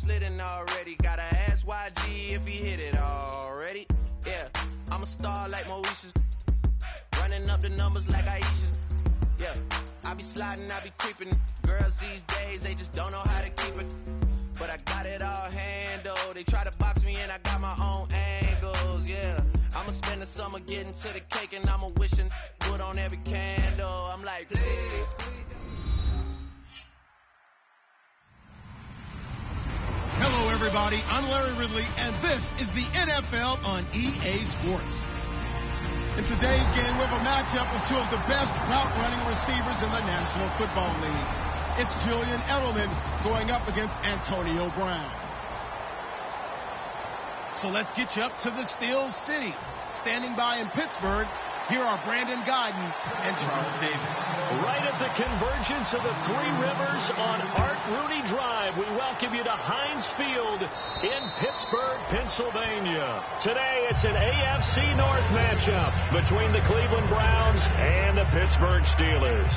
slidden already. Gotta ask YG if he hit it already. Yeah, I'm a star like Mauritius. Running up the numbers like Aisha's. Yeah, I be sliding, I be creeping. Girls these days, they just don't know how to keep it. But I got it all handled. They try to box me in, I got my own angles. Yeah, I'ma spend the summer getting to the cake, and I'ma wishing wood on every candle. I'm like, please. Hello, everybody. I'm Larry Ridley, and this is the NFL on EA Sports. In today's game, we have a matchup of two of the best route-running receivers in the National Football League. It's Julian Edelman going up against Antonio Brown. So let's get you up to the Steel City. Standing by in Pittsburgh, here are Brandon Guyton and Charles Davis. Right at the convergence of the Three Rivers on Art Rooney Drive, we welcome you to Heinz Field in Pittsburgh, Pennsylvania. Today, it's an AFC North matchup between the Cleveland Browns and the Pittsburgh Steelers.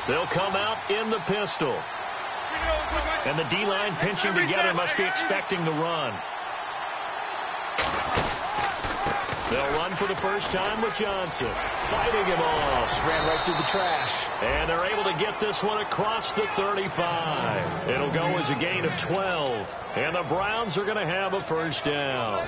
They'll come out in the pistol. And the D-line pinching together must be expecting the run. They'll run for the first time with Johnson. Fighting him off. Just ran right through the trash. And they're able to get this one across the 35. It'll go as a gain of 12. And the Browns are going to have a first down.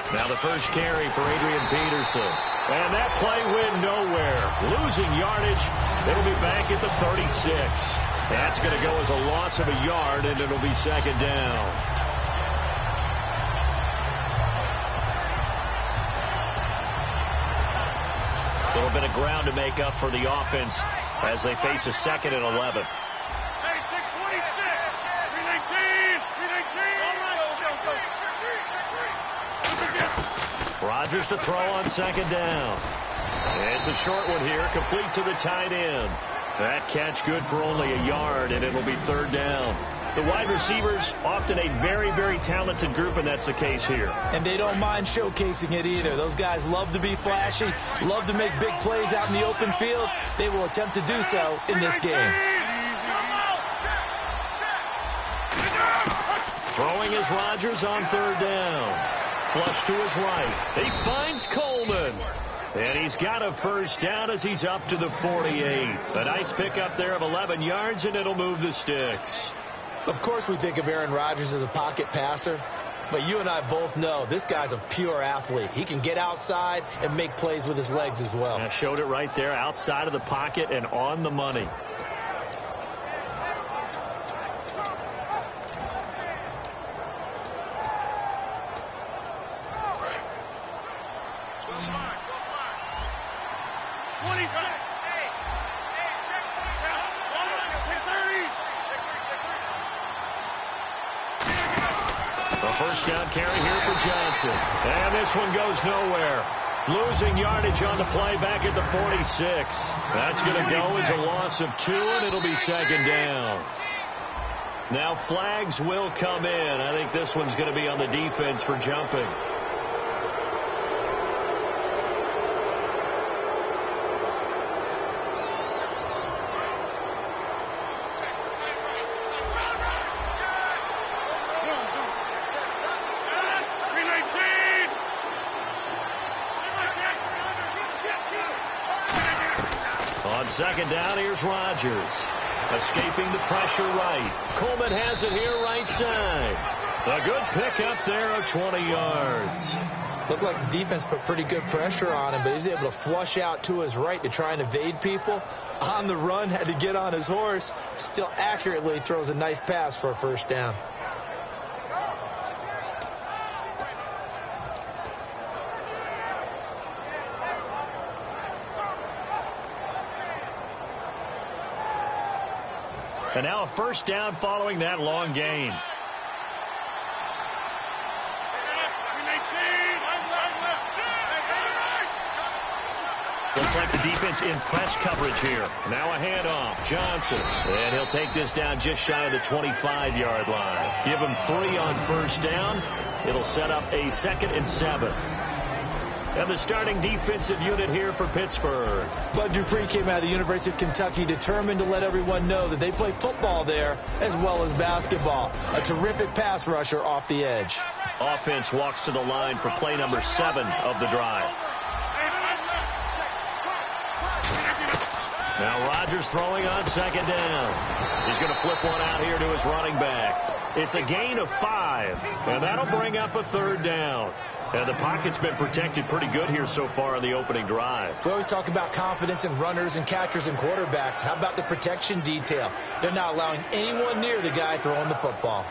Now the first carry for Adrian Peterson. And that play went nowhere. Losing yardage. It'll be back at the 36. That's going to go as a loss of a yard, and it'll be second down. A little bit of ground to make up for the offense as they face a second and 11. Rodgers to throw on second down. It's a short one here, complete to the tight end. That catch good for only a yard, and it'll be third down. The wide receivers, often a very, very talented group, and that's the case here. And they don't mind showcasing it either. Those guys love to be flashy, love to make big plays out in the open field. They will attempt to do so in this game. Throwing is Rodgers on third down. Flush to his right. He finds Coleman. And he's got a first down as he's up to the 48. A nice pickup there of 11 yards, and it'll move the sticks. Of course we think of Aaron Rodgers as a pocket passer, but you and I both know this guy's a pure athlete. He can get outside and make plays with his legs as well. I showed it right there, outside of the pocket and on the money. First down carry here for Johnson. And this one goes nowhere. Losing yardage on the play back at the 46. That's going to go as a loss of 2, and it'll be second down. Now flags will come in. I think this one's going to be on the defense for jumping. Second down, here's Rodgers. Escaping the pressure right. Coleman has it here right side. A good pickup there of 20 yards. Looked like the defense put pretty good pressure on him, but he's able to flush out to his right to try and evade people. On the run, had to get on his horse. Still accurately throws a nice pass for a first down. And now a first down following that long gain. Looks like the defense in press coverage here. Now a handoff. Johnson. And he'll take this down just shy of the 25-yard line. Give him 3 on first down. It'll set up a 2nd and 7. And the starting defensive unit here for Pittsburgh. Bud Dupree came out of the University of Kentucky determined to let everyone know that they play football there as well as basketball. A terrific pass rusher off the edge. Offense walks to the line for play number 7 of the drive. Now Rodgers throwing on 2nd down. He's going to flip one out here to his running back. It's a gain of 5, and that'll bring up a 3rd down. And the pocket's been protected pretty good here so far on the opening drive. We always talk about confidence in runners and catchers and quarterbacks. How about the protection detail? They're not allowing anyone near the guy throwing the football.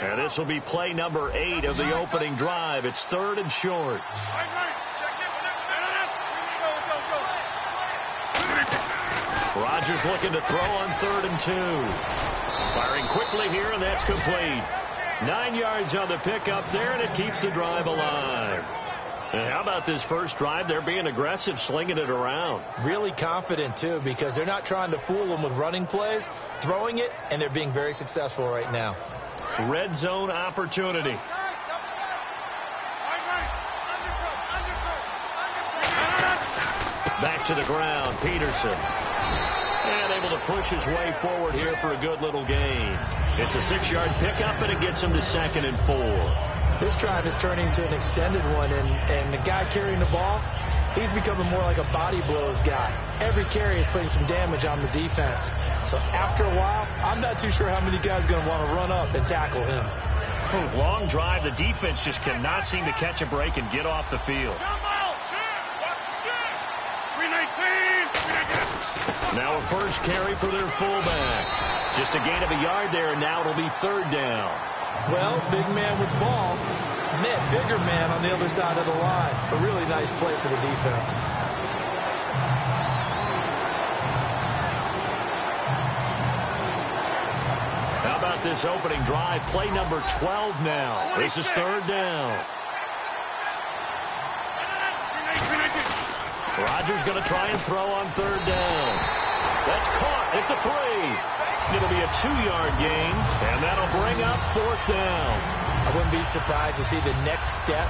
And this will be play number 8 of the opening drive. It's 3rd and short. Rodgers looking to throw on 3rd and 2. Firing quickly here, and that's complete. 9 yards on the pickup there, and it keeps the drive alive. And how about this first drive? They're being aggressive, slinging it around. Really confident, too, because they're not trying to fool them with running plays, throwing it, and they're being very successful right now. Red zone opportunity. Back to the ground, Peterson. And able to push his way forward here for a good little gain. It's a 6-yard pickup, and it gets him to 2nd and 4. This drive is turning into an extended one, and the guy carrying the ball, he's becoming more like a body blows guy. Every carry is putting some damage on the defense. So after a while, I'm not too sure how many guys are going to want to run up and tackle him. Long drive. The defense just cannot seem to catch a break and get off the field. Now a first carry for their fullback. Just a gain of a yard there, and now it'll be 3rd down. Well, big man with ball met bigger man on the other side of the line. A really nice play for the defense. How about this opening drive? Play number 12 now. This is 3rd down. Rodgers going to try and throw on 3rd down. That's caught at the 3. It'll be a 2-yard gain, and that'll bring up 4th down. I wouldn't be surprised to see the next step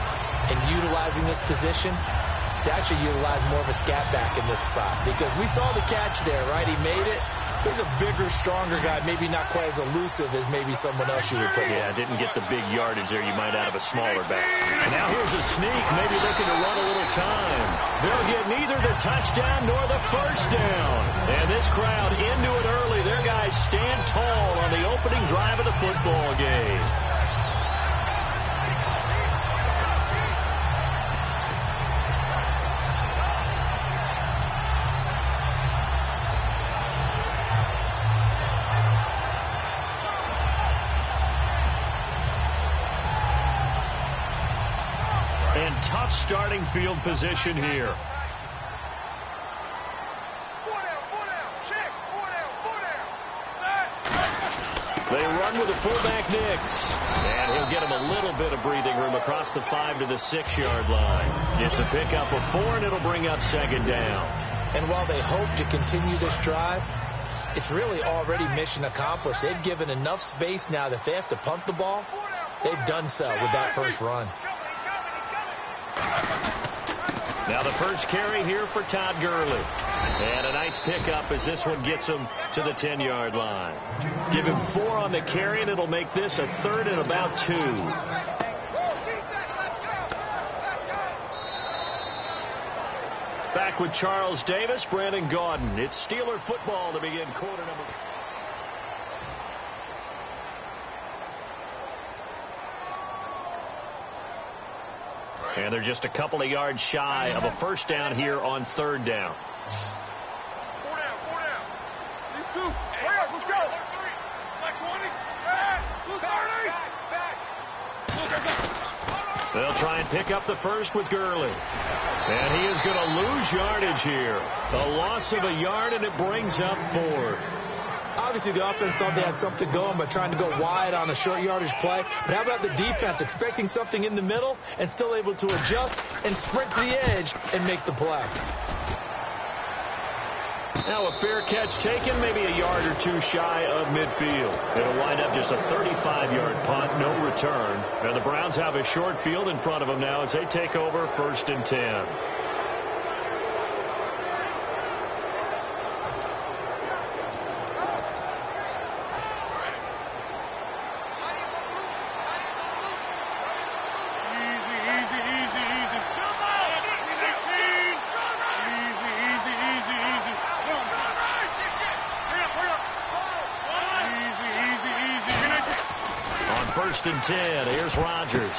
in utilizing this position is to actually utilize more of a scat back in this spot, because we saw the catch there, right? He made it. He's a bigger, stronger guy, maybe not quite as elusive as maybe someone else you would put in. Yeah, didn't get the big yardage there you might out of a smaller back. And now here's a sneak, maybe looking to run a little time. They'll get neither the touchdown nor the first down. And this crowd into it early. Their guys stand tall on the opening drive of the football game. Tough starting field position here. They run with the fullback Nix. And he'll get him a little bit of breathing room across the 5 to the 6-yard line. It's a pickup of 4, and it'll bring up 2nd down. And while they hope to continue this drive, it's really already mission accomplished. They've given enough space now that they have to punt the ball. They've done so with that first run. Now the first carry here for Todd Gurley. And a nice pickup as this one gets him to the 10-yard line. Give him 4 on the carry, and it'll make this a 3rd and about 2. Back with Charles Davis, Brandon Gaudin. It's Steeler football to begin quarter number. And they're just a couple of yards shy of a first down here on 3rd down. 4 down. These 2. Hurry up, let's go. 30. They'll try and pick up the first with Gurley. And he is going to lose yardage here. A loss of a yard, and it brings up 4th. Obviously, the offense thought they had something going by trying to go wide on a short yardage play. But how about the defense expecting something in the middle and still able to adjust and sprint to the edge and make the play? Now a fair catch taken, maybe a yard or 2 shy of midfield. It'll wind up just a 35-yard punt, no return. And the Browns have a short field in front of them now as they take over 1st and 10. First and 10. Here's Rodgers.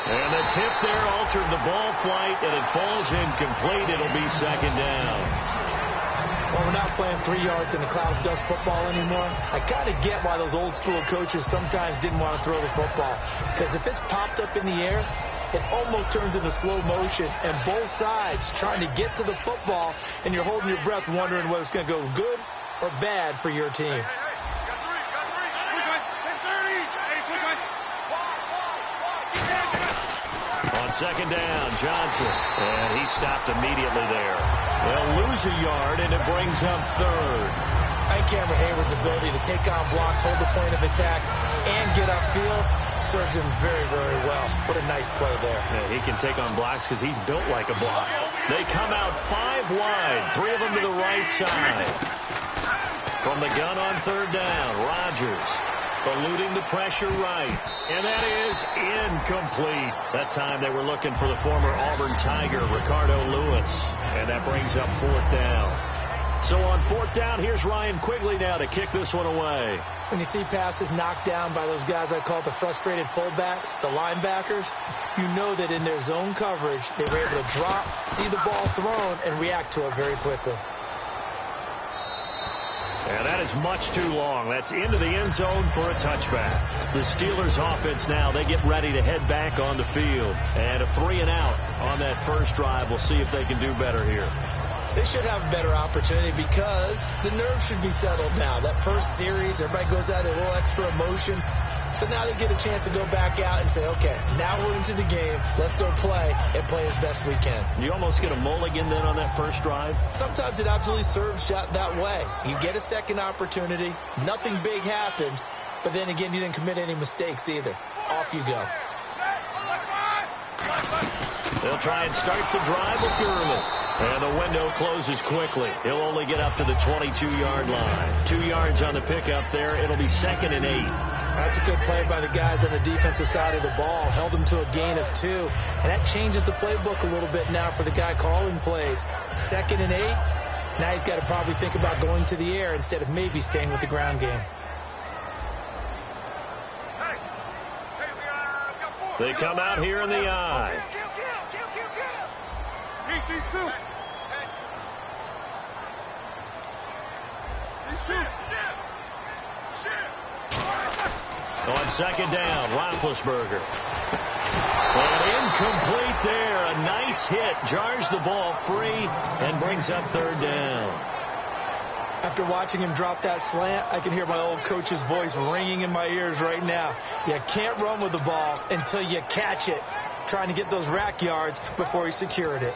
And the tip there altered the ball flight, and it falls incomplete. It'll be 2nd down. Well, we're not playing 3 yards in a cloud of dust football anymore. I kind of get why those old school coaches sometimes didn't want to throw the football. Because if it's popped up in the air, it almost turns into slow motion, and both sides trying to get to the football, and you're holding your breath wondering whether it's going to go good or bad for your team. On 2nd down, Johnson. And he stopped immediately there. They'll lose a yard, and it brings up 3rd. I think Cameron Hayward's ability to take on blocks, hold the point of attack, and get upfield serves him very, very well. What a nice play there. Yeah, he can take on blocks because he's built like a block. They come out 5 wide, 3 of them to the right side. From the gun on 3rd down, Rodgers eluding the pressure right. And that is incomplete. That time they were looking for the former Auburn Tiger, Ricardo Lewis. And that brings up 4th down. So on 4th down, here's Ryan Quigley now to kick this one away. When you see passes knocked down by those guys I call the frustrated fullbacks, the linebackers, you know that in their zone coverage, they were able to drop, see the ball thrown, and react to it very quickly. And that is much too long. That's into the end zone for a touchback. The Steelers offense now, they get ready to head back on the field. And a 3 and out on that first drive. We'll see if they can do better here. They should have a better opportunity because the nerves should be settled now. That first series, everybody goes out a little extra emotion. So now they get a chance to go back out and say, okay, now we're into the game. Let's go play and play as best we can. You almost get a mulligan then on that first drive? Sometimes it absolutely serves that way. You get a second opportunity. Nothing big happened. But then again, you didn't commit any mistakes either. Off you go. They'll try and start the drive with Gurley. And the window closes quickly. He'll only get up to the 22-yard line. 2 yards on the pickup there. It'll be 2nd and 8. That's a good play by the guys on the defensive side of the ball. Held them to a gain of 2. And that changes the playbook a little bit now for the guy calling plays. 2nd and 8. Now he's got to probably think about going to the air instead of maybe staying with the ground game. They come out here in the eye. These 2. On 2nd down, Roethlisberger. And incomplete there. A nice hit. Jars the ball free and brings up 3rd down. After watching him drop that slant, I can hear my old coach's voice ringing in my ears right now. You can't run with the ball until you catch it. Trying to get those rack yards before he secured it.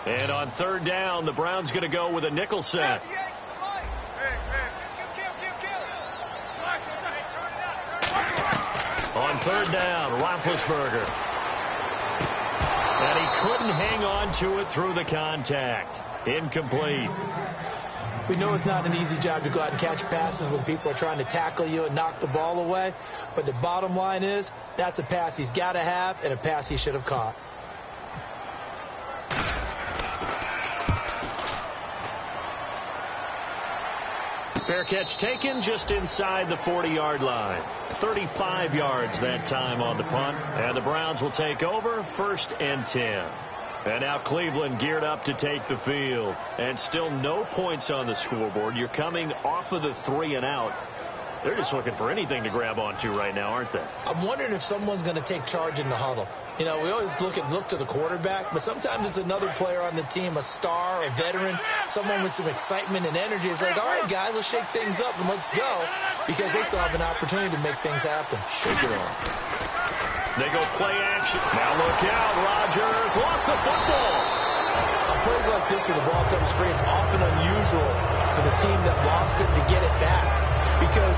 And on 3rd down, the Browns going to go with a nickel set. third down, Roethlisberger. And he couldn't hang on to it through the contact. Incomplete. We know it's not an easy job to go out and catch passes when people are trying to tackle you and knock the ball away. But the bottom line is, that's a pass he's got to have and a pass he should have caught. Fair catch taken just inside the 40-yard line. 35 yards that time on the punt. And the Browns will take over, 1st and 10. And now Cleveland geared up to take the field. And still no points on the scoreboard. You're coming off of the 3 and out. They're just looking for anything to grab onto right now, aren't they? I'm wondering if someone's going to take charge in the huddle. You know, we always look to the quarterback, but sometimes it's another player on the team, a star, a veteran, someone with some excitement and energy. It's like, all right, guys, let's shake things up and let's go, because they still have an opportunity to make things happen. Shake it off. They go play action. Now look out. Rodgers lost the football. On plays like this where the ball comes free, it's often unusual for the team that lost it to get it back, because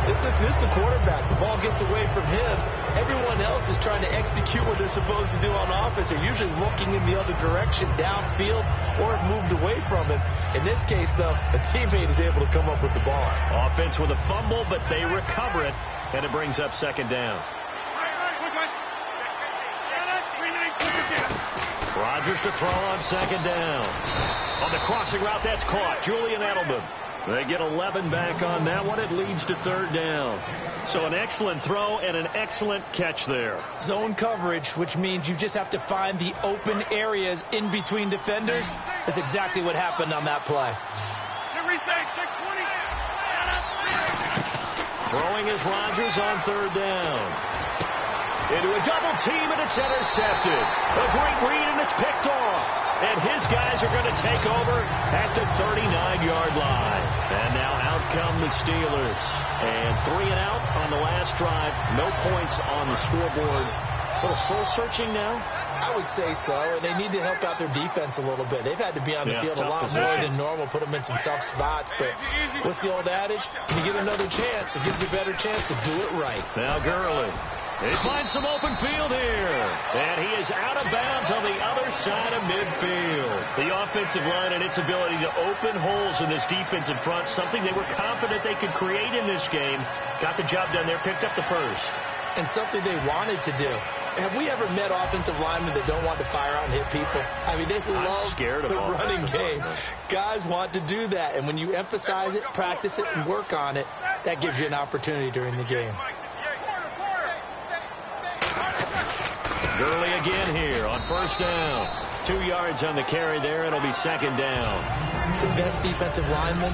this is the quarterback. The ball gets away from him. Everyone else is trying to execute what they're supposed to do on offense. They're usually looking in the other direction, downfield, or it moved away from him. In this case, though, a teammate is able to come up with the ball. Offense with a fumble, but they recover it, and it brings up 2nd down. Rodgers to throw on 2nd down. On the crossing route, that's caught. Julian Edelman. They get 11 back on that one. It leads to 3rd down. So an excellent throw and an excellent catch there. Zone coverage, which means you just have to find the open areas in between defenders. That's exactly what happened on that play. Throwing is Rodgers on 3rd down. Into a double team, and it's intercepted. A great read, and it's picked off. And his guys are going to take over at the 39-yard line. And now out come the Steelers. And 3 and out on the last drive. No points on the scoreboard. A little soul-searching now? I would say so. And they need to help out their defense a little bit. They've had to be on the field a lot more than normal, put them in some tough spots. But what's the old adage? When you get another chance, it gives you a better chance to do it right. Now Gurley. He finds some open field here. And he is out of bounds on the other side of midfield. The offensive line and its ability to open holes in this defensive front, something they were confident they could create in this game. Got the job done there, picked up the first. And something they wanted to do. Have we ever met offensive linemen that don't want to fire out and hit people? I mean, they love the running game. Guys want to do that. And when you emphasize it, practice it, and work on it, that gives you an opportunity during the game. Gurley again here on 1st down. 2 yards on the carry there. It'll be 2nd down. The best defensive linemen,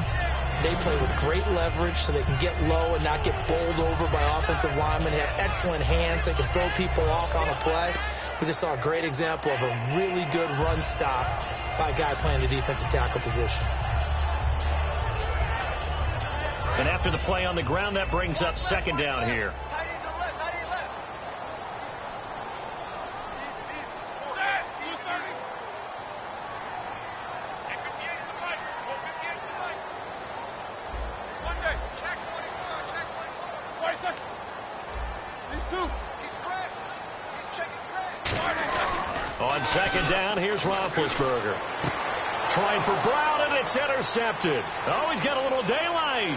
they play with great leverage so they can get low and not get bowled over by offensive linemen. They have excellent hands. They can throw people off on a play. We just saw a great example of a really good run stop by a guy playing the defensive tackle position. And after the play on the ground, that brings up 2nd down here. On 2nd down, here's Roethlisberger. Trying for Brown, and it's intercepted. Oh, he's got a little daylight.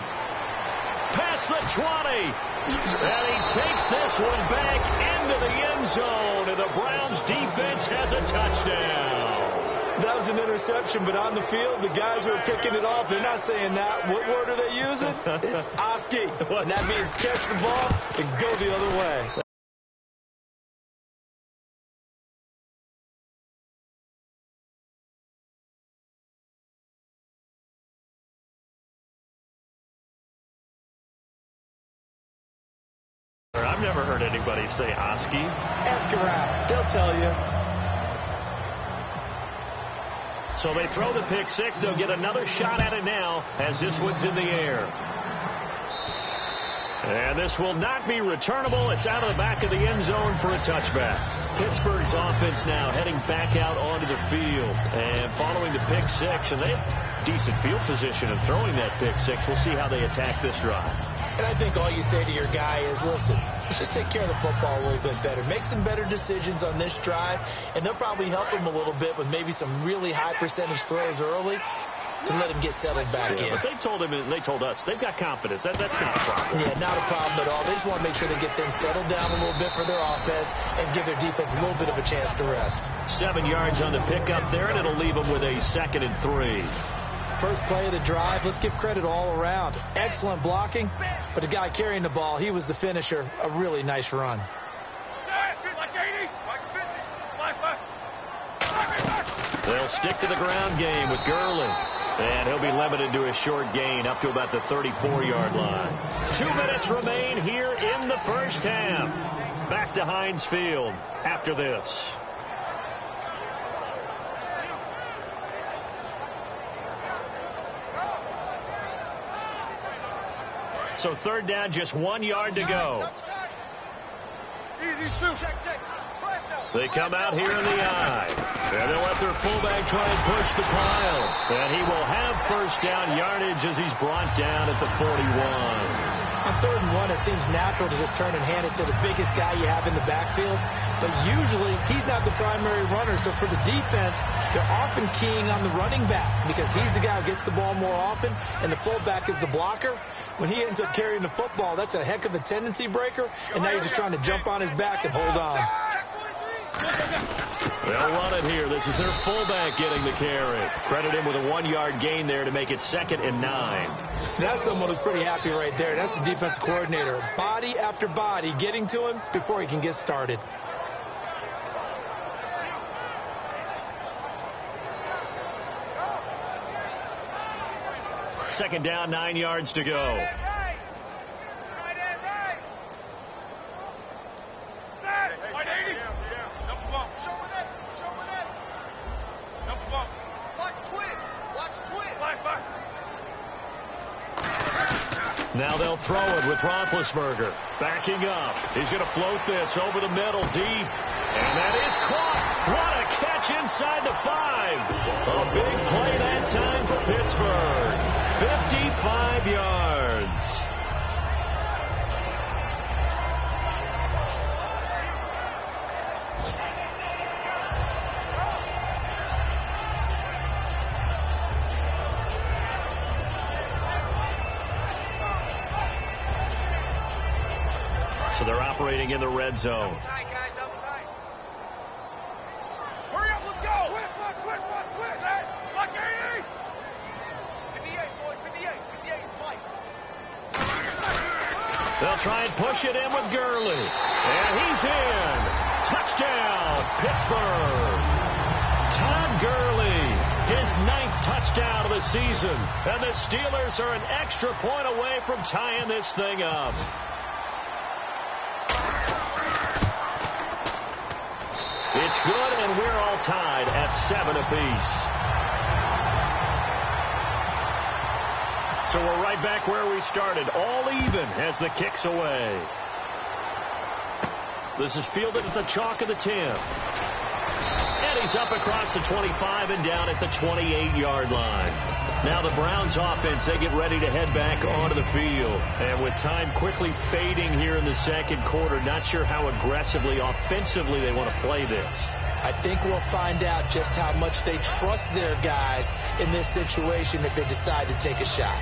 Past the 20. And he takes this one back into the end zone, and the Browns defense has a touchdown. That was an interception, but on the field, the guys who are picking it off, they're not saying that. What word are they using? It's Oski. And that means catch the ball and go the other way. I've never heard anybody say Oski. Ask around. They'll tell you. So they throw the pick six. They'll get another shot at it now as this one's in the air. And this will not be returnable. It's out of the back of the end zone for a touchback. Pittsburgh's offense now heading back out onto the field. And following the pick six, and they have decent field position in throwing that pick six. We'll see how they attack this drive. And I think all you say to your guy is, listen, let's just take care of the football a little bit better. Make some better decisions on this drive, and they'll probably help him a little bit with maybe some really high percentage throws early to let him get settled back in. But they told him and they told us they've got confidence. That's not a problem. Yeah, not a problem at all. They just want to make sure they get things settled down a little bit for their offense and give their defense a little bit of a chance to rest. 7 yards on the pickup there, and it'll leave them with a 2nd and 3. First play of the drive, let's give credit all around. Excellent blocking, but the guy carrying the ball, he was the finisher. A really nice run. They'll stick to the ground game with Gurley. And he'll be limited to a short gain up to about the 34-yard line. 2 minutes remain here in the first half. Back to Heinz Field after this. So 3rd down, just 1 yard to go. They come out here in the I. And they'll let their fullback try and push the pile. And he will have first down yardage as he's brought down at the 41. On 3rd and 1, it seems natural to just turn and hand it to the biggest guy you have in the backfield. But usually, he's not the primary runner. So for the defense, they're often keying on the running back because he's the guy who gets the ball more often, and the fullback is the blocker. When he ends up carrying the football, that's a heck of a tendency breaker, and now you're just trying to jump on his back and hold on. They'll run it here. This is their fullback getting the carry. Credit him with a 1 yard gain there to make it 2nd and 9. That's someone who's pretty happy right there. That's the defensive coordinator. Body after body getting to him before he can get started. Second down, 9 yards to go. Now they'll throw it with Roethlisberger. Backing up. He's going to float this over the middle deep. And that is caught. What a catch inside the 5. A big play that time for Pittsburgh. 55 yards. So they're operating in the red zone. Tight, guys, double tight. Hurry up, let's go. Twist. Lock 80. 58, boys, 58, fight. They'll try and push it in with Gurley. And he's in. Touchdown, Pittsburgh. Todd Gurley, his 9th touchdown of the season. And the Steelers are an extra point away from tying this thing up. It's good, and we're all tied at 7 apiece. So we're right back where we started, all even as the kick's away. This is fielded at the chalk of the 10. And he's up across the 25 and down at the 28-yard line. Now the Browns offense, they get ready to head back onto the field. And with time quickly fading here in the second quarter, not sure how aggressively, offensively they want to play this. I think we'll find out just how much they trust their guys in this situation if they decide to take a shot.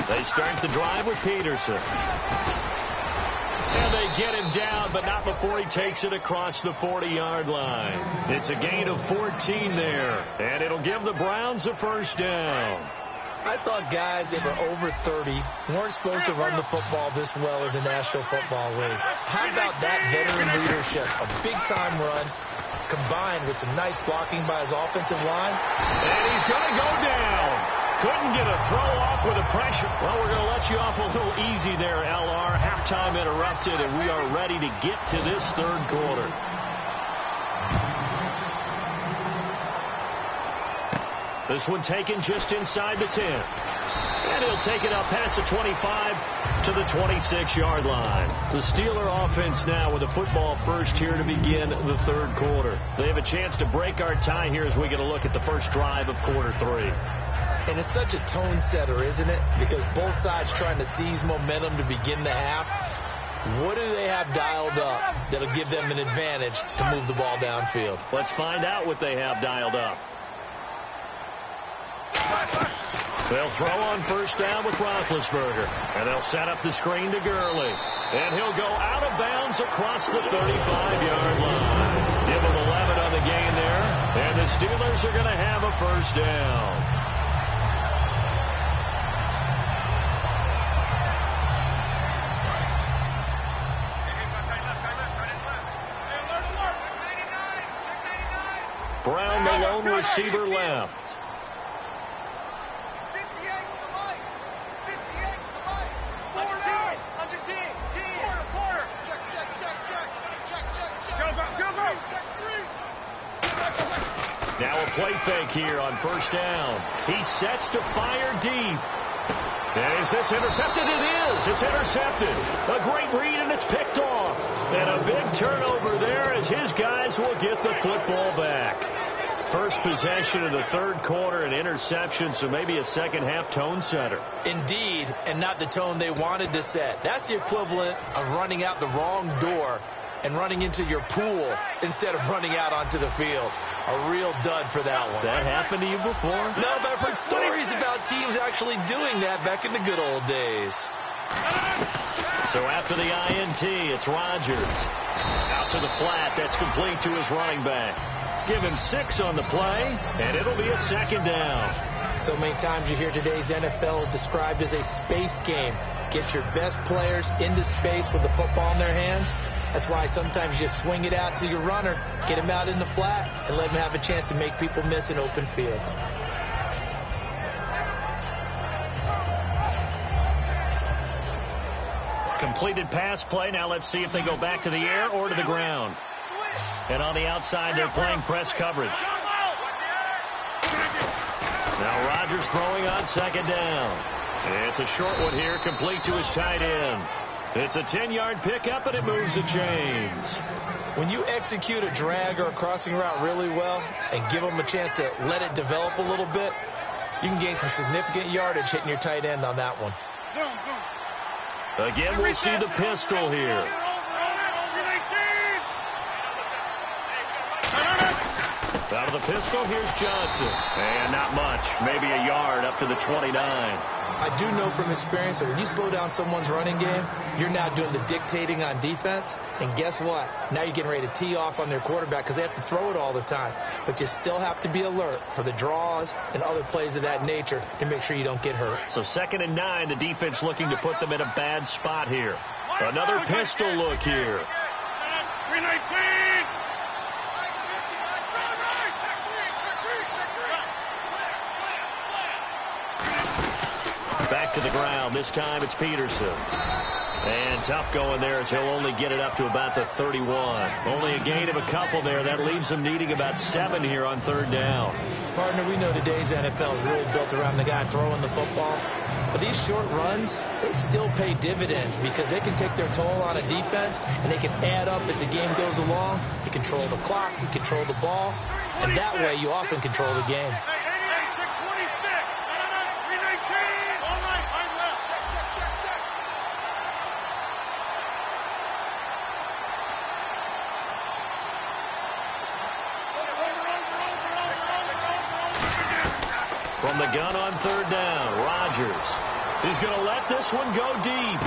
They start the drive with Peterson. And they get him down, but not before he takes it across the 40-yard line. It's a gain of 14 there, and it'll give the Browns a first down. I thought guys that were over 30 weren't supposed to run the football this well in the National Football League. How about that veteran leadership? A big-time run combined with some nice blocking by his offensive line. And he's going to go down. Couldn't get a throw off with the pressure. Well, we're going to let you off a little easy there, LR. Halftime interrupted, and we are ready to get to this third quarter. This one taken just inside the 10. And he'll take it up past the 25 to the 26-yard line. The Steeler offense now with a football first here to begin the third quarter. They have a chance to break our tie here as we get a look at the first drive of quarter 3. And it's such a tone setter, isn't it? Because both sides trying to seize momentum to begin the half. What do they have dialed up that'll give them an advantage to move the ball downfield? Let's find out what they have dialed up. They'll throw on first down with Roethlisberger. And they'll set up the screen to Gurley. And he'll go out of bounds across the 35-yard line. Give him 11 on the gain there. And the Steelers are going to have a first down. Brown, the lone receiver, left. Now a play fake here on first down. He sets to fire deep. And is this intercepted? It is. It's intercepted. A great read, and it's picked off. And a big turnover there as his guys will get the football back. First possession of the third quarter, an interception, so maybe a second-half tone setter. Indeed, and not the tone they wanted to set. That's the equivalent of running out the wrong door and running into your pool instead of running out onto the field. A real dud for that one. Has that happened to you before? No, but I've heard stories about teams actually doing that back in the good old days. So after the INT, it's Rodgers. Out to the flat. That's complete to his running back. Give him 6 on the play, and it'll be a second down. So many times you hear today's NFL described as a space game. Get your best players into space with the football in their hands. That's why sometimes you swing it out to your runner, get him out in the flat, and let him have a chance to make people miss an open field. Completed pass play. Now let's see if they go back to the air or to the ground. And on the outside, they're playing press coverage. Now Rodgers throwing on second down. It's a short one here, complete to his tight end. It's a 10-yard pickup, and it moves the chains. When you execute a drag or a crossing route really well and give them a chance to let it develop a little bit, you can gain some significant yardage hitting your tight end on that one. Again, we'll see the pistol here. Out of the pistol, here's Johnson. And not much, maybe a yard up to the 29. I do know from experience that when you slow down someone's running game, you're now doing the dictating on defense. And guess what? Now you're getting ready to tee off on their quarterback because they have to throw it all the time. But you still have to be alert for the draws and other plays of that nature to make sure you don't get hurt. So 2nd and 9, the defense looking to put them in a bad spot here. Another pistol look here. 319. Back to the ground. This time it's Peterson. And tough going there as he'll only get it up to about the 31. Only a gain of a couple there. That leaves him needing about 7 here on third down. Partner, we know today's NFL is really built around the guy throwing the football. But these short runs, they still pay dividends because they can take their toll on a defense and they can add up as the game goes along. You control the clock, you control the ball, and that way you often control the game. From the gun on third down, Rodgers. He's going to let this one go deep.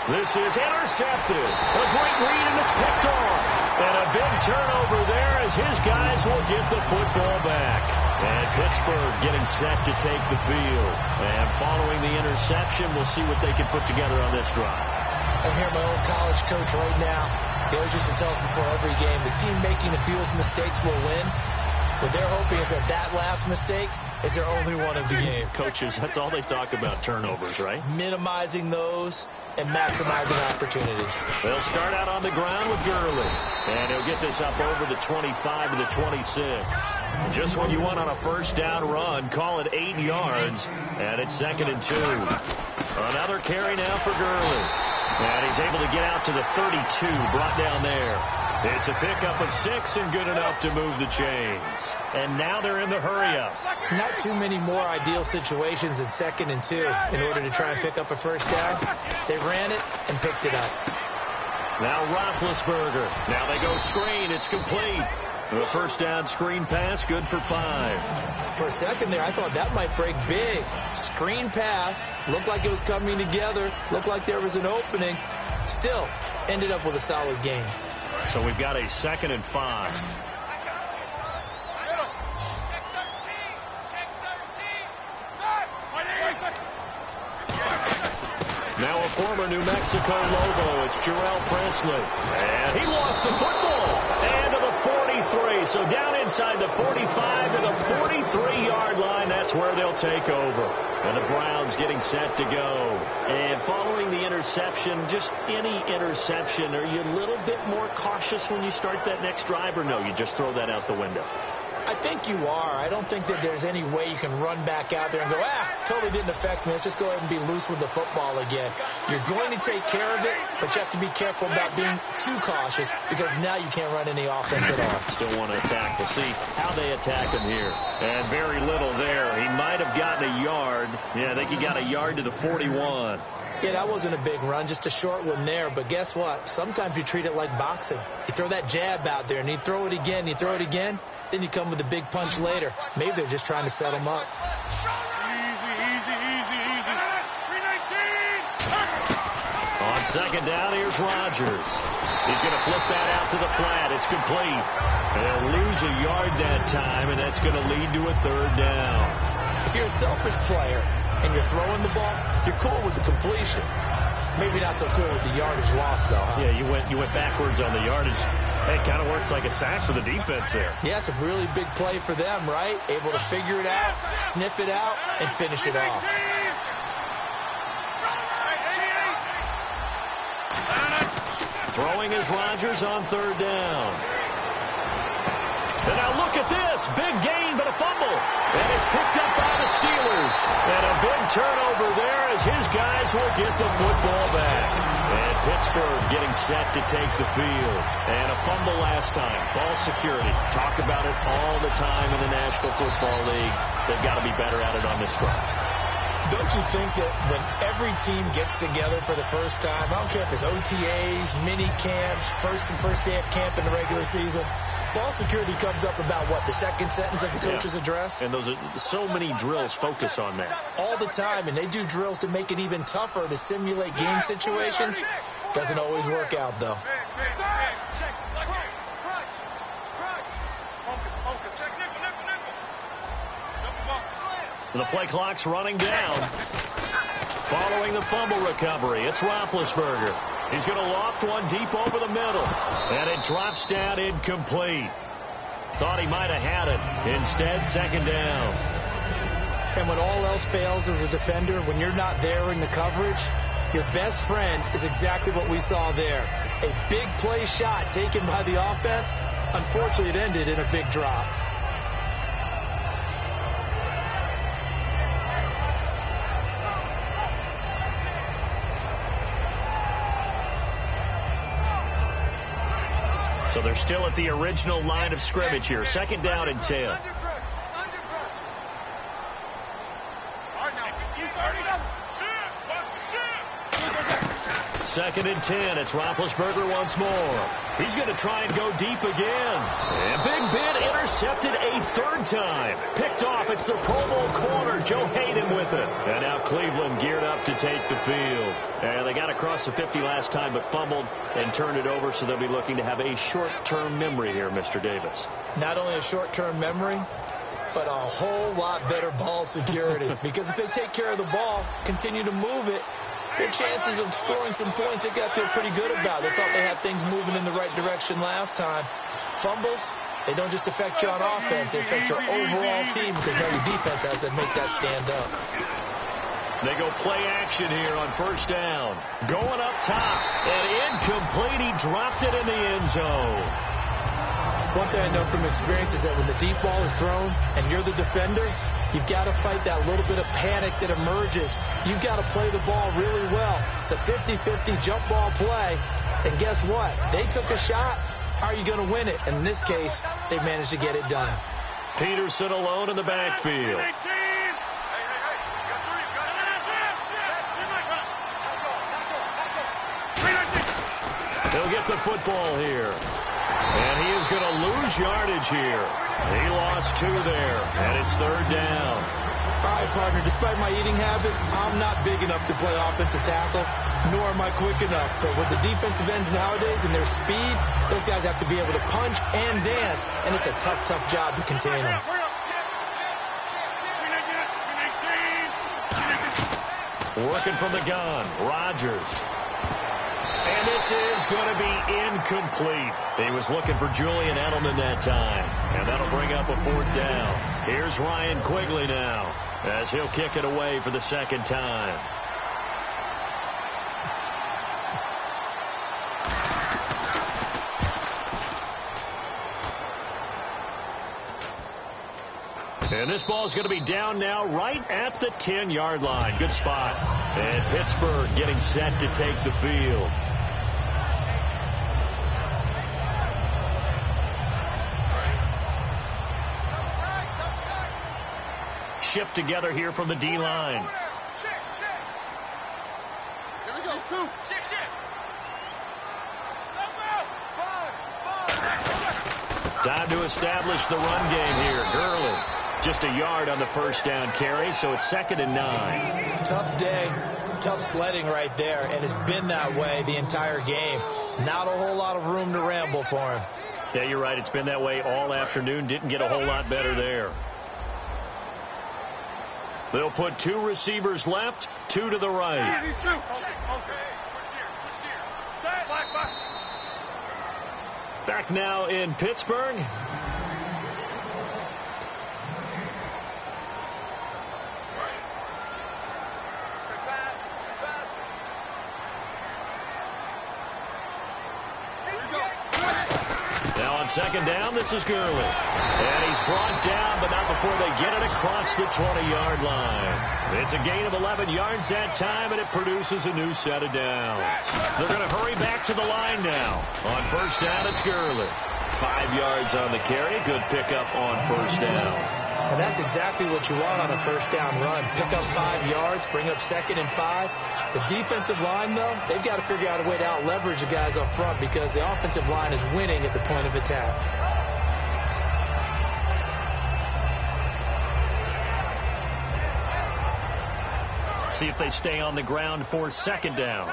This is intercepted. A great read, and it's picked off. And a big turnover there as his guys will get the football back. And Pittsburgh getting set to take the field. And following the interception, we'll see what they can put together on this drive. I'm here, my old college coach right now. He always used to tell us before every game, the team making the fewest mistakes will win. What they're hoping is that last mistake is their only one of the game. Coaches, that's all they talk about, turnovers, right? Minimizing those and maximizing opportunities. They'll start out on the ground with Gurley. And he'll get this up over the 25 to the 26. And just when you want on a first down run, call it 8 yards. And it's 2nd and 2. Another carry now for Gurley. And he's able to get out to the 32, brought down there. It's a pickup of 6 and good enough to move the chains. And now they're in the hurry-up. Not too many more ideal situations in 2nd and 2 in order to try and pick up a first down. They ran it and picked it up. Now Roethlisberger. Now they go screen. It's complete. The first down screen pass, good for 5. For a second there, I thought that might break big. Screen pass, looked like it was coming together, looked like there was an opening. Still, ended up with a solid gain. So we've got a 2nd and 5. Now a former New Mexico Lobo, it's Jarrell Presley. And he lost the football. And to the 43. So down inside the 45 to the 43-yard line. That's where they'll take over. And the Browns getting set to go. And following the interception, just any interception, are you a little bit more cautious when you start that next drive, or no, you just throw that out the window? I think you are. I don't think that there's any way you can run back out there and go, totally didn't affect me. Let's just go ahead and be loose with the football again. You're going to take care of it, but you have to be careful about being too cautious because now you can't run any offense at all. Still want to attack. We'll see how they attack him here. And very little there. He might have gotten a yard. Yeah, I think he got a yard to the 41. Yeah, that wasn't a big run, just a short one there. But guess what? Sometimes you treat it like boxing. You throw that jab out there, and you throw it again, you throw it again, then you come with a big punch later. Maybe they're just trying to set him up. On 2nd down, here's Rodgers. He's going to flip that out to the flat. It's complete. They'll lose a yard that time, and that's going to lead to a 3rd down. If you're a selfish player and you're throwing the ball, you're cool with the completion. Maybe not so cool with the yardage loss, though, huh? Yeah, you went backwards on the yardage. Hey, it kind of works like a sack for the defense there. Yeah, it's a really big play for them, right? Able to figure it out, sniff it out, and finish it off. Throwing is Rodgers on 3rd down. And now look at this. Big gain, but a fumble. And it's picked up by the Steelers. And a big turnover there as his guys will get the football back. And Pittsburgh getting set to take the field. And a fumble last time. Ball security. Talk about it all the time in the National Football League. They've got to be better at it on this drive. Don't you think that when every team gets together for the first time, I don't care if it's OTAs, mini camps, first day of camp in the regular season, ball security comes up about what, the second sentence of the coach's address? And those are so many drills focus on that. All the time, and they do drills to make it even tougher to simulate game situations. Doesn't always work out, though. The play clock's running down. Following the fumble recovery, it's Roethlisberger. He's going to loft one deep over the middle. And it drops down incomplete. Thought he might have had it. Instead, 2nd down. And when all else fails as a defender, when you're not there in the coverage, your best friend is exactly what we saw there. A big play shot taken by the offense. Unfortunately, it ended in a big drop. So they're still at the original line of scrimmage here. 2nd down and 10. 2nd and 10. It's Roethlisberger once more. He's going to try and go deep again. And Big Ben intercepted a 3rd time. Picked off. It's the Pro Bowl corner. Joe Hayden with it. And now Cleveland geared up to take the field. And they got across the 50 last time but fumbled and turned it over, so they'll be looking to have a short-term memory here, Mr. Davis. Not only a short-term memory, but a whole lot better ball security. Because if they take care of the ball, continue to move it, their chances of scoring some points, they got to feel pretty good about. They thought they had things moving in the right direction last time. Fumbles, They don't just affect you on offense, they affect your overall team because now your defense has to make that stand up. They go play action here on first down. Going up top, and incomplete. He dropped it in the end zone. One thing I know from experience is that when the deep ball is thrown and you're the defender, you've got to fight that little bit of panic that emerges. You've got to play the ball really well. It's a 50-50 jump ball play. And guess what? They took a shot. How are you going to win it? And in this case, they managed to get it done. Peterson alone in the backfield. He'll get the football here. And he is going to lose yardage here. He lost 2 there, and it's third down. All right, partner, despite my eating habits, I'm not big enough to play offensive tackle, nor am I quick enough. But with the defensive ends nowadays and their speed, those guys have to be able to punch and dance, and it's a tough, tough job to contain them. Working from the gun, Rodgers. And this is going to be incomplete. He was looking for Julian Edelman that time. And that'll bring up a 4th down. Here's Ryan Quigley now as he'll kick it away for the second time. And this ball is going to be down now right at the 10-yard line. Good spot. And Pittsburgh getting set to take the field. Shift together here from the D-line. Here we go. Time to establish the run game here. Gurley just a yard on the first down carry, so it's 2nd and 9. Tough day, tough sledding right there, and it's been that way the entire game. Not a whole lot of room to ramble for him. Yeah, you're right. It's been that way all afternoon. Didn't get a whole lot better there. They'll put 2 receivers left, 2 to the right. Back now in Pittsburgh. Now on second down, this is Gurley. And he's brought down, but not before they get it across the 20-yard line. It's a gain of 11 yards that time, and it produces a new set of downs. They're going to hurry back to the line now. On first down, it's Gurley. 5 yards on the carry. Good pickup on first down. And that's exactly what you want on a first down run. Pick up 5 yards, bring up 2nd and 5. The defensive line, though, they've got to figure out a way to out-leverage the guys up front because the offensive line is winning at the point of attack. See if they stay on the ground for second down.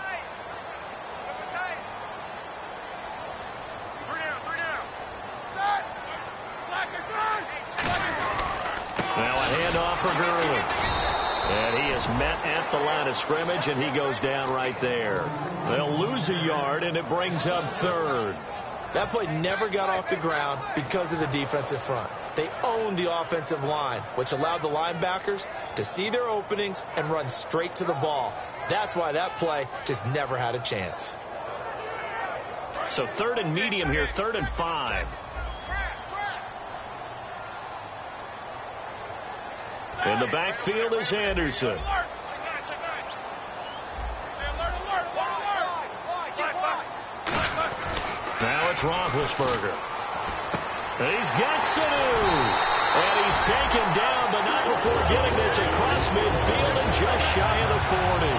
Now a handoff for Gurley. And he is met at the line of scrimmage, and he goes down right there. They'll lose a yard, and it brings up 3rd. That play never got off the ground because of the defensive front. They owned the offensive line, which allowed the linebackers to see their openings and run straight to the ball. That's why that play just never had a chance. So 3rd and medium here, 3rd and 5. In the backfield is Anderson. Now it's Roethlisberger. And he's got Sanu. And he's taken down, but not before getting this across midfield and just shy of the 40.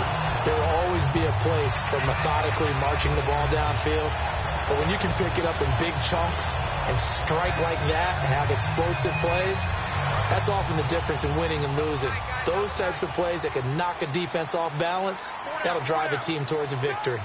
There will always be a place for methodically marching the ball downfield. But when you can pick it up in big chunks and strike like that and have explosive plays, that's often the difference in winning and losing. Those types of plays that can knock a defense off balance, that'll drive a team towards a victory.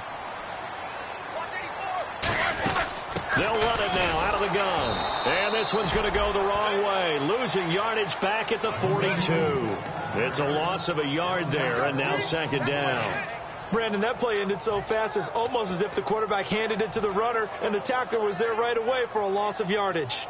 They'll run it now out of the gun. And this one's going to go the wrong way. Losing yardage back at the 42. It's a loss of a yard there, and now second down. Brandon, that play ended so fast, it's almost as if the quarterback handed it to the runner, and the tackler was there right away for a loss of yardage.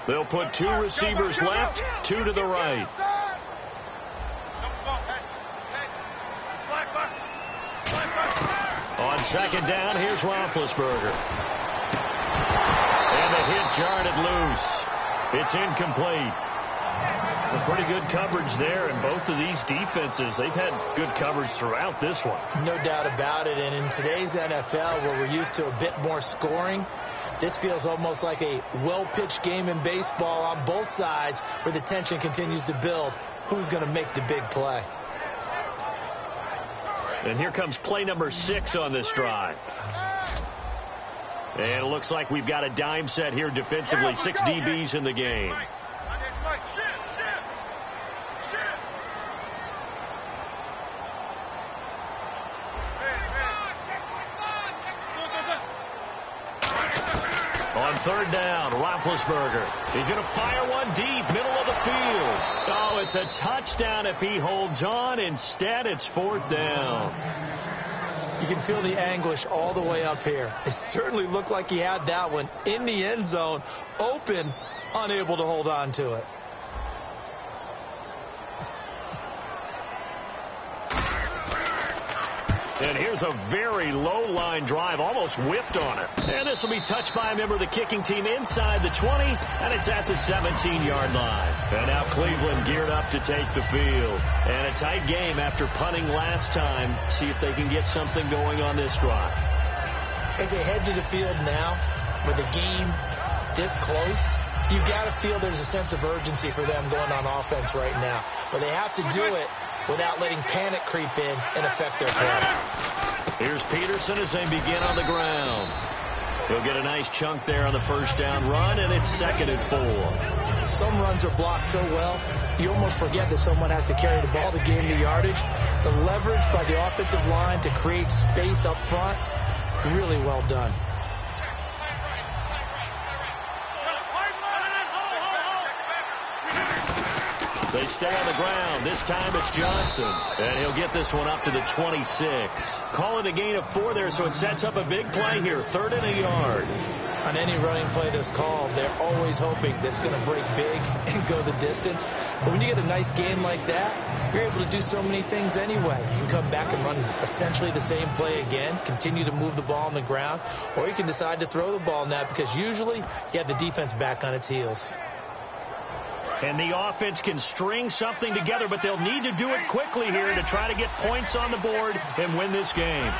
They'll put 2 receivers left, 2 to the right. On second down, here's Roethlisberger. And the hit jarred it loose. It's incomplete. Pretty good coverage there, and both of these defenses, they've had good coverage throughout this one. No doubt about it, and in today's NFL, where we're used to a bit more scoring, this feels almost like a well-pitched game in baseball on both sides where the tension continues to build. Who's going to make the big play? And here comes play number 6 on this drive. And it looks like we've got a dime set here defensively. 6 DBs in the game. On third down, Roethlisberger. He's going to fire one deep, middle of the field. Oh, it's a touchdown if he holds on. Instead, it's 4th down. You can feel the anguish all the way up here. It certainly looked like he had that one in the end zone, open, unable to hold on to it. And here's a very low line drive, almost whiffed on it. And this will be touched by a member of the kicking team inside the 20, and it's at the 17-yard line. And now Cleveland geared up to take the field. And a tight game after punting last time. See if they can get something going on this drive. As they head to the field now, with the game this close, you got to feel there's a sense of urgency for them going on offense right now. But they have to do it without letting panic creep in and affect their play. Here's Peterson as they begin on the ground. He'll get a nice chunk there on the first down run, and it's 2nd and 4. Some runs are blocked so well, you almost forget that someone has to carry the ball to gain the yardage. The leverage by the offensive line to create space up front, really well done. They stay on the ground. This time it's Johnson. And he'll get this one up to the 26. Call it a gain of 4 there, so it sets up a big play here. 3rd and a yard. On any running play that's called, they're always hoping that it's going to break big and go the distance. But when you get a nice game like that, you're able to do so many things anyway. You can come back and run essentially the same play again, continue to move the ball on the ground, or you can decide to throw the ball now because usually you have the defense back on its heels. And the offense can string something together, but they'll need to do it quickly here to try to get points on the board and win this game.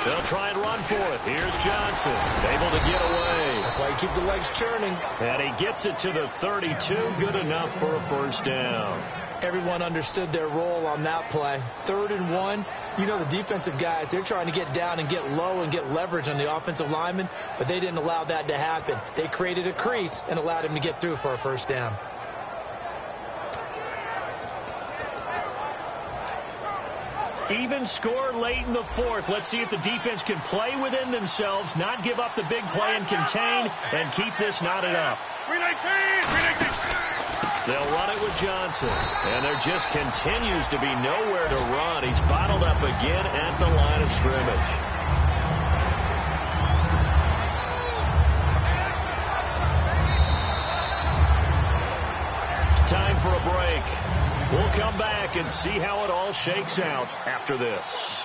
They'll try and run for it. Here's Johnson, able to get away. That's why you keep the legs churning. And he gets it to the 32. Good enough for a first down. Everyone understood their role on that play. 3rd and 1. You know the defensive guys, they're trying to get down and get low and get leverage on the offensive lineman, but they didn't allow that to happen. They created a crease and allowed him to get through for a first down. Even score late in the 4th. Let's see if the defense can play within themselves, not give up the big play and contain, and keep this knotted up. 319! They'll run it with Johnson, and there just continues to be nowhere to run. He's bottled up again at the line of scrimmage. Time for a break. We'll come back and see how it all shakes out after this.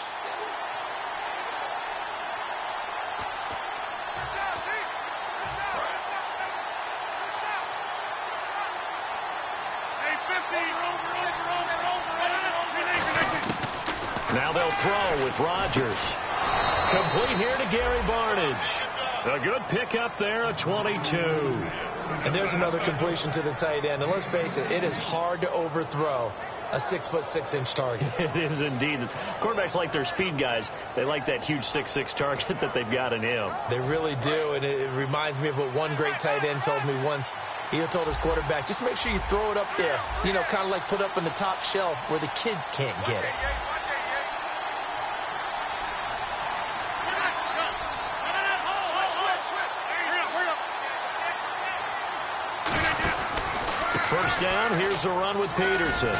Now they'll throw with Rodgers. Complete here to Gary Barnidge. A good pickup there, a 22. And there's another completion to the tight end. And let's face it, it is hard to overthrow a 6'6" target. It is indeed. Quarterbacks like their speed guys. They like that huge 6'6" target that they've got in him. They really do, and it reminds me of what one great tight end told me once. He told his quarterback, just make sure you throw it up there. You know, kind of like put up on the top shelf where the kids can't get it. First down, here's a run with Peterson.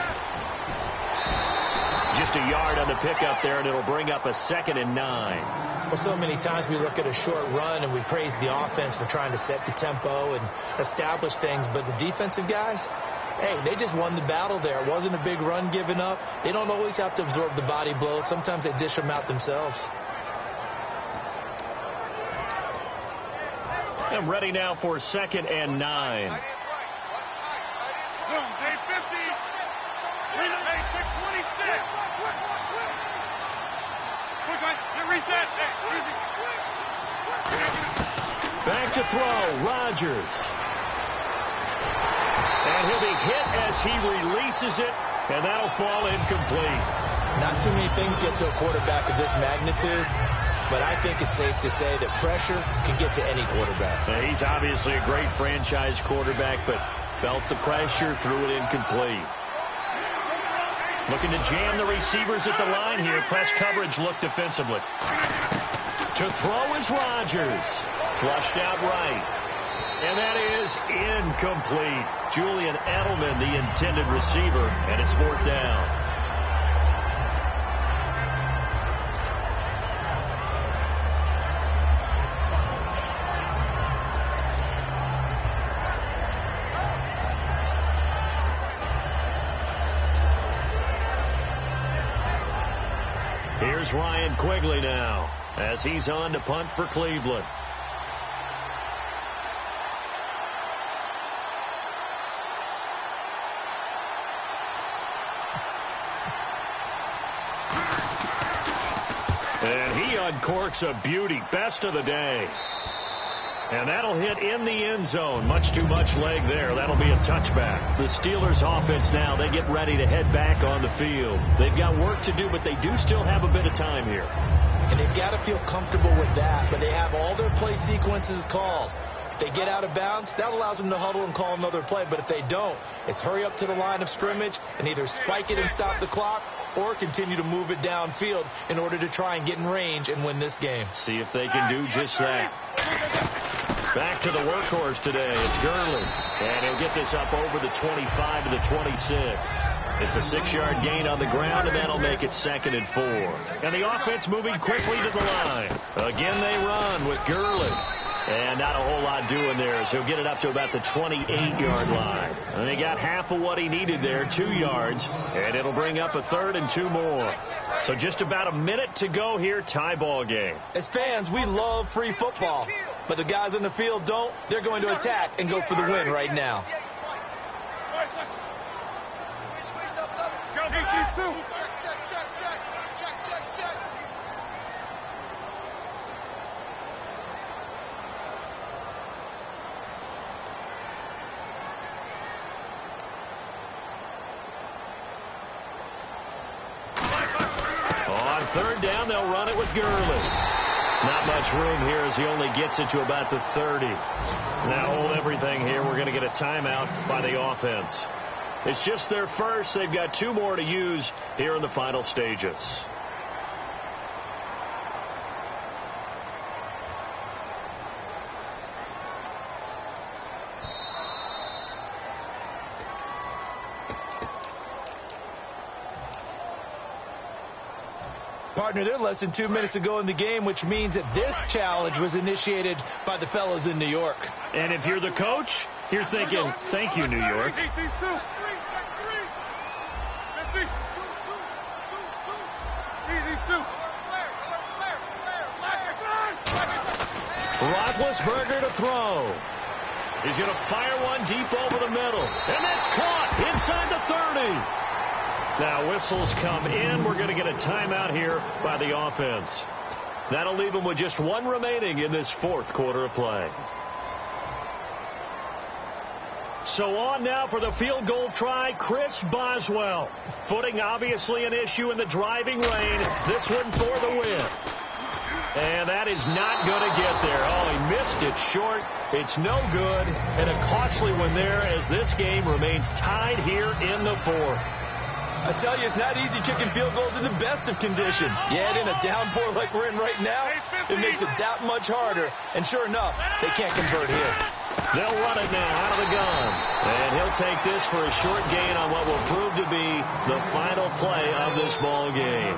Just a yard on the pickup there, and it'll bring up a 2nd and 9. Well, so many times we look at a short run and we praise the offense for trying to set the tempo and establish things, but the defensive guys, hey, they just won the battle there. It wasn't a big run given up. They don't always have to absorb the body blows. Sometimes they dish them out themselves. And ready now for 2nd and 9. Hey, 50. Hey, 626. Reset. Back to throw, Rodgers. And he'll be hit as he releases it, and that'll fall incomplete. Not too many things get to a quarterback of this magnitude, but I think it's safe to say that pressure can get to any quarterback. Now, he's obviously a great franchise quarterback, but felt the pressure, threw it incomplete. Looking to jam the receivers at the line here. Press coverage look defensively. To throw is Rodgers. Flushed out right. And that is incomplete. Julian Edelman, the intended receiver, and it's 4th down. Here's Ryan Quigley now as he's on to punt for Cleveland. And he uncorks a beauty. Best of the day. And that'll hit in the end zone. Much too much leg there. That'll be a touchback. The Steelers offense now, they get ready to head back on the field. They've got work to do, but they do still have a bit of time here. And they've got to feel comfortable with that, but they have all their play sequences called. If they get out of bounds, that allows them to huddle and call another play. But if they don't, it's hurry up to the line of scrimmage and either spike it and stop the clock or continue to move it downfield in order to try and get in range and win this game. See if they can do just that. Back to the workhorse today. It's Gurley. And he'll get this up over the 25 to the 26. It's a 6-yard gain on the ground, and that'll make it 2nd and 4. And the offense moving quickly to the line. Again, they run with Gurley. And not a whole lot doing there as he'll get it up to about the 28-yard line. And he got half of what he needed there, 2 yards. And it'll bring up a 3rd and 2 more. So just about a minute to go here, tie ball game. As fans, we love free football. But the guys on the field don't. They're going to attack and go for the win right now. On 3rd down, they'll run it with Gurley. Not much room here as he only gets it to about the 30. Now hold everything here. We're going to get a timeout by the offense. It's just their first. They've got 2 more to use here in the final stages. Partner, they're less than 2 minutes ago in the game, which means that this challenge was initiated by the fellows in New York. And if you're the coach, you're thinking, thank you, New York. Roethlisberger to throw. He's going to fire one deep over the middle. And that's caught inside the 30. Now whistles come in. We're going to get a timeout here by the offense. That'll leave them with just 1 remaining in this 4th quarter of play. So on now for the field goal try, Chris Boswell. Footing obviously an issue in the driving rain. This one for the win. And that is not going to get there. Oh, he missed it short. It's no good. And a costly one there as this game remains tied here in the 4th. I tell you, it's not easy kicking field goals in the best of conditions. Yet in a downpour like we're in right now, it makes it that much harder. And sure enough, they can't convert here. They'll run it now out of the gun. And he'll take this for a short gain on what will prove to be the final play of this ball game.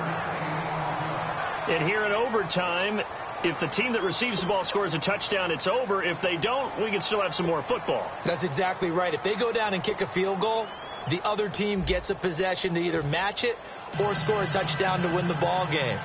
And here in overtime, if the team that receives the ball scores a touchdown, it's over. If they don't, we can still have some more football. That's exactly right. If they go down and kick a field goal, the other team gets a possession to either match it or score a touchdown to win the ball game.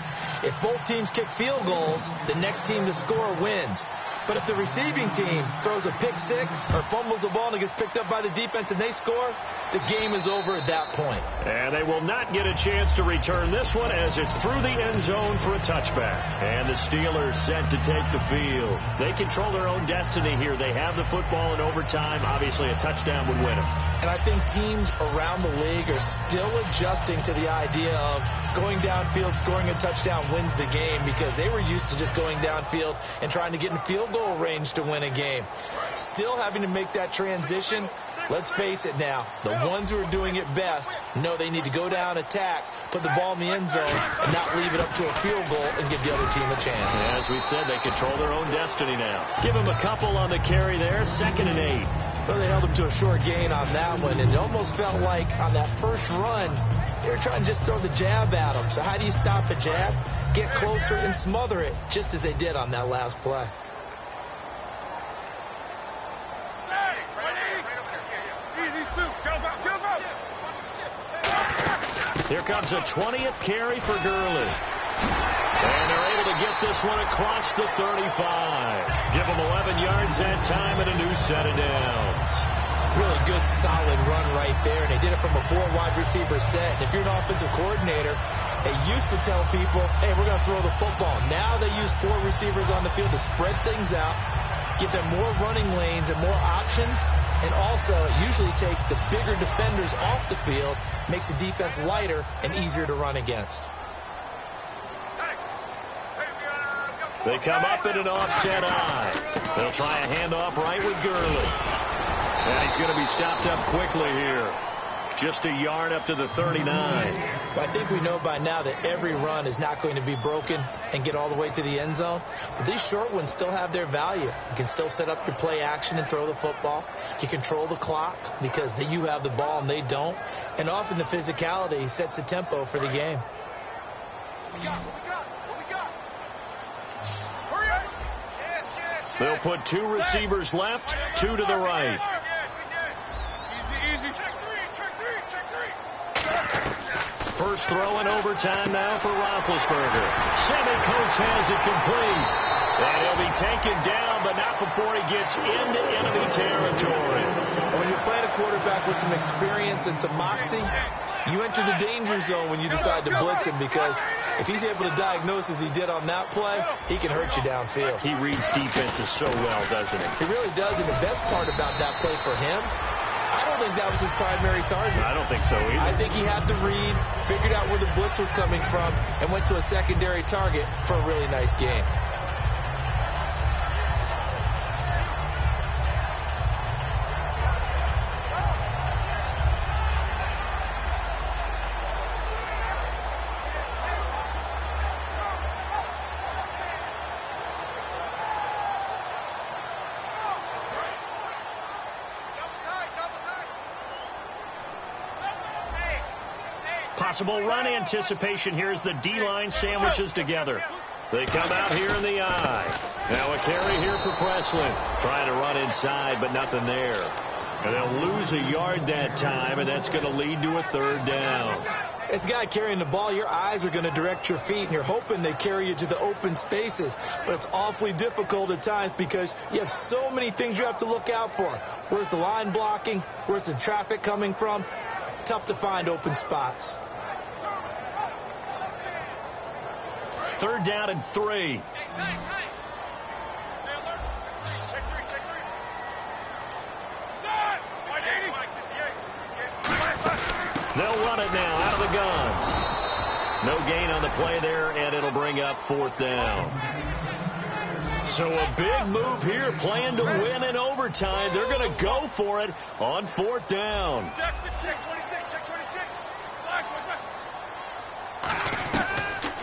If both teams kick field goals, the next team to score wins. But if the receiving team throws a pick six or fumbles the ball and it gets picked up by the defense and they score, the game is over at that point. And they will not get a chance to return this one as it's through the end zone for a touchback. And the Steelers set to take the field. They control their own destiny here. They have the football in overtime. Obviously, a touchdown would win them. And I think teams around the league are still adjusting to the idea of going downfield, scoring a touchdown wins the game, because they were used to just going downfield and trying to get in field goal range to win a game. Still having to make that transition. Let's face it now, the ones who are doing it best know they need to go down, attack, put the ball in the end zone, and not leave it up to a field goal and give the other team a chance. As we said, they control their own destiny now. Give them a couple on the carry there, 2nd and 8. Well, they held them to a short gain on that one, and it almost felt like on that first run, they were trying to just throw the jab at them. So how do you stop a jab? Get closer and smother it, just as they did on that last play. Here comes a 20th carry for Gurley. And they're able to get this one across the 35. Give them 11 yards that time and a new set of downs. Really good, solid run right there. And they did it from a 4-wide receiver set. And if you're an offensive coordinator, they used to tell people, hey, we're going to throw the football. Now they use 4 receivers on the field to spread things out, give them more running lanes and more options. And also, it usually takes the bigger defenders off the field, makes the defense lighter and easier to run against. They come up in an offset eye. They'll try a handoff right with Gurley. And he's going to be stopped up quickly here. Just a yard up to the 39. But I think we know by now that every run is not going to be broken and get all the way to the end zone. But these short ones still have their value. You can still set up your play action and throw the football. You control the clock because you have the ball and they don't. And often the physicality sets the tempo for the game. They'll put 2 receivers left, 2 to the right. First throw in overtime now for Roethlisberger. Semi-Coach has it complete. And he'll be taken down, but not before he gets into enemy territory. When you're playing a quarterback with some experience and some moxie, you enter the danger zone when you decide to blitz him, because if he's able to diagnose as he did on that play, he can hurt you downfield. He reads defenses so well, doesn't he? He really does, and the best part about that play for him, I don't think that was his primary target. I don't think so either. I think he had the read, figured out where the blitz was coming from, and went to a secondary target for a really nice game. Possible run anticipation here as the D-line sandwiches together. They come out here in the eye. Now a carry here for Presley. Trying to run inside, but nothing there. And they'll lose a yard that time, and that's going to lead to a 3rd down. As a guy carrying the ball, your eyes are going to direct your feet, and you're hoping they carry you to the open spaces. But it's awfully difficult at times because you have so many things you have to look out for. Where's the line blocking? Where's the traffic coming from? Tough to find open spots. 3rd down and 3. They'll run it now out of the gun. No gain on the play there, and it'll bring up 4th down. So a big move here, playing to win in overtime. They're going to go for it on 4th down.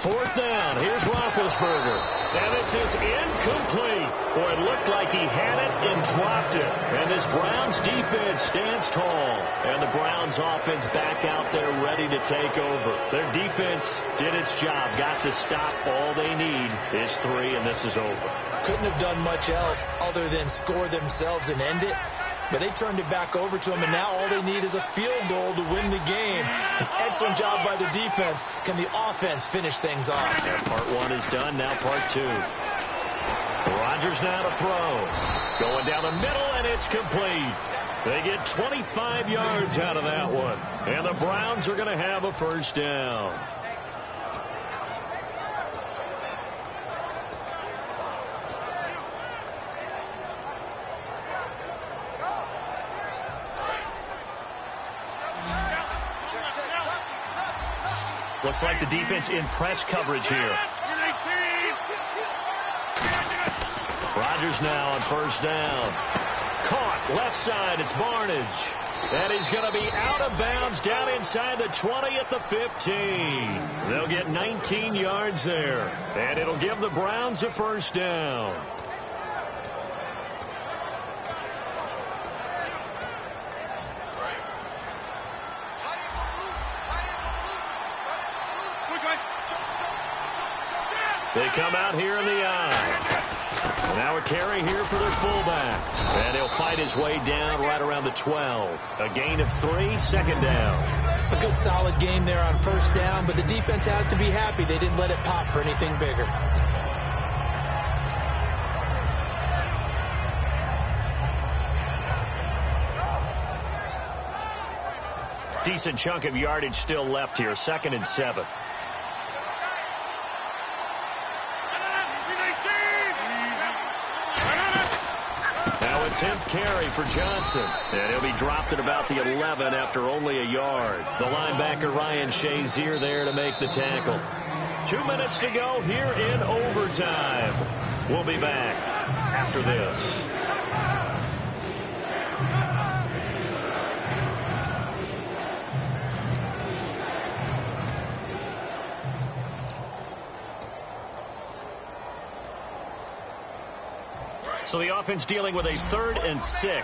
Fourth down. Here's Roethlisberger. Roethlisberger. And this is incomplete. Boy, it looked like he had it and dropped it. And this Browns defense stands tall. And the Browns offense back out there ready to take over. Their defense did its job. Got to stop. All they need is 3, and this is over. Couldn't have done much else other than score themselves and end it. But they turned it back over to him, and now all they need is a field goal to win the game. An excellent job by the defense. Can the offense finish things off? And part 1 is done. Now part 2. Rodgers now to throw. Going down the middle, and it's complete. They get 25 yards out of that one. And the Browns are going to have a first down. Looks like the defense in press coverage here. Rodgers now on first down. Caught left side. It's Barnage. And he's going to be out of bounds down inside the 20 at the 15. They'll get 19 yards there. And it'll give the Browns a first down. They come out here in the eye. Now a carry here for their fullback. And he'll fight his way down right around the 12. A gain of 3, second down. A good solid game there on first down, but the defense has to be happy they didn't let it pop for anything bigger. Decent chunk of yardage still left here. 2nd and 7. Now a 10th carry for Johnson. And he'll be dropped at about the 11 after only a yard. The linebacker Ryan Shazier there to make the tackle. 2 minutes to go here in overtime. We'll be back after this. So the offense dealing with a 3rd and 6. 319.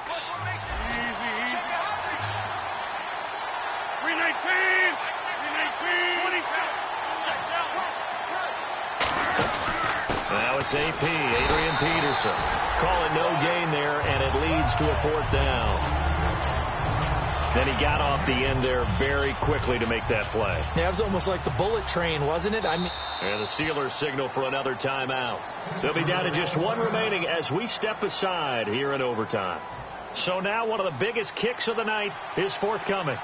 Now it's AP, Adrian Peterson. Call it no gain there, and it leads to a 4th down. Then he got off the end there very quickly to make that play. Yeah, it was almost like the bullet train, wasn't it? And the Steelers signal for another timeout. They'll be down to just 1 remaining as we step aside here in overtime. So now one of the biggest kicks of the night is forthcoming.